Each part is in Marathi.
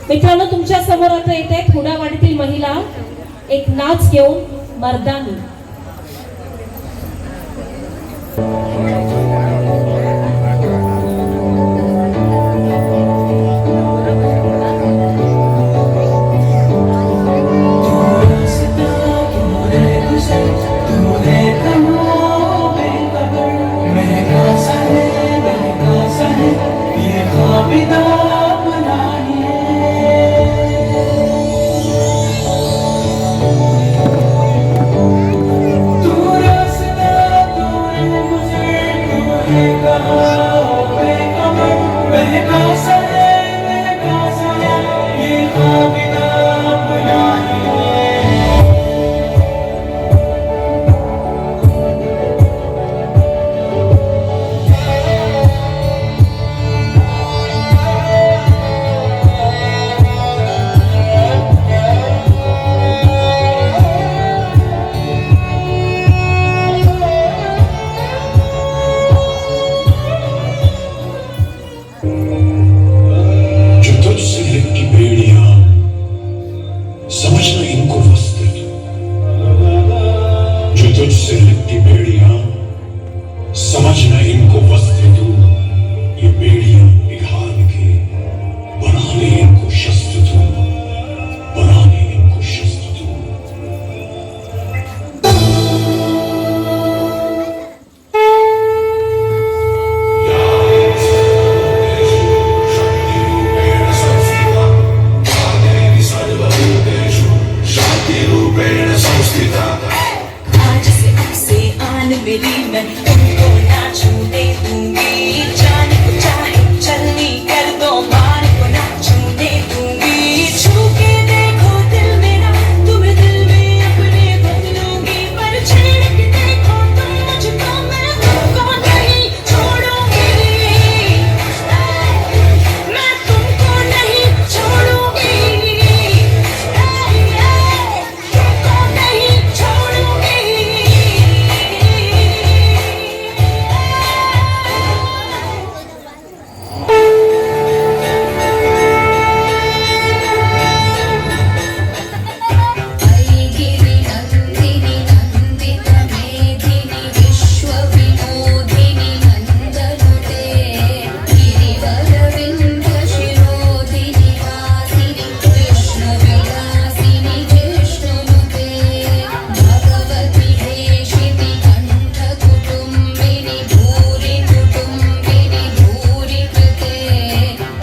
मित्रांनो, तुमच्या समोर आता येत आहेत हुडावाडीतील महिला एक नाच घेऊन मर्दानी. समझना इनको वस्त्र तू, ये बेड़ियां पिघाल के बना ले इनको शस्त्र तू, बना ले इनको शस्त्र तू. आज से आन मेरी मैं तुमको ना छूने दूंगी. जाने को चाहे चलनी कर दो, मान को ना छूने दूंगी. छू के देखो दिल मेरा, तुम्हें दिल में अपने बदलूंगी. पर छेड़ के देखो तुम मुझको, मैं तुमको नहीं छोड़ूंगी. मैं तुमको नहीं छोड़ूंगी. तुमको नहीं छोड़ूंगी. ऐगिरि नन्दिनि नन्दित मेधिनि विश्वविनोदिनि नन्दनुते. गिरिवर विन्ध्य शिरोधिनि वासिनि कृष्णविलासिनि जिष्णुनुते. भगवति हेशिति कण्ठ कुटुम्बिनि भूरि कुटुम्बिनि भूरि कृते.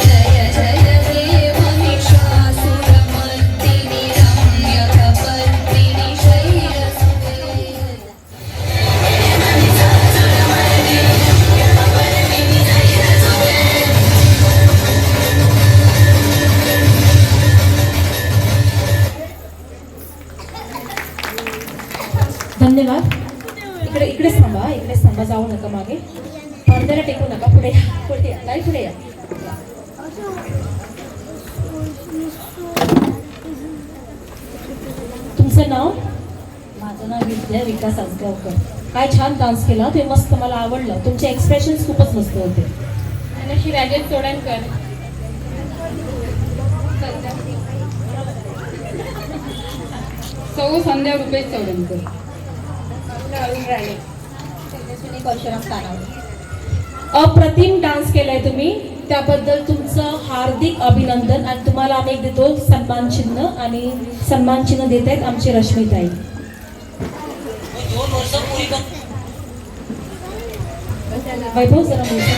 जय जय हे महिषासुरमर्दिनि रम्यकपर्दिनि शैलसुते. धन्यवाद. इकडेच थांबा, जाऊ नका मागे. पडद्याला टेकू नका. पुढे या, पुढे या, काही पुढे या. तुमचं नाव? माझं नाव विद्या विकास आसगावकर. काय छान डान्स केला, ते मस्त, मला आवडलं. तुमचे एक्सप्रेशन खूपच मस्त होते. आणि राजेश चोडणकर. सौ संध्या रुपेश चोडणकर. अरुण राणे. अप्रतिम डान्स केलाय तुम्ही, त्याबद्दल तुमचं हार्दिक अभिनंदन. आणि तुम्हाला आम्ही एक देतो सन्मान चिन्ह, आणि सन्मान चिन्ह देत आहेत आमची रश्मीताई. वैभव जरा बोलतो.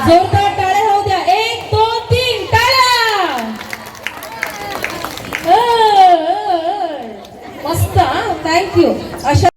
जोरदार टाळ्या होऊ द्या. 1 2 3 टाळ्या. मस्त, थँक्यू. अशा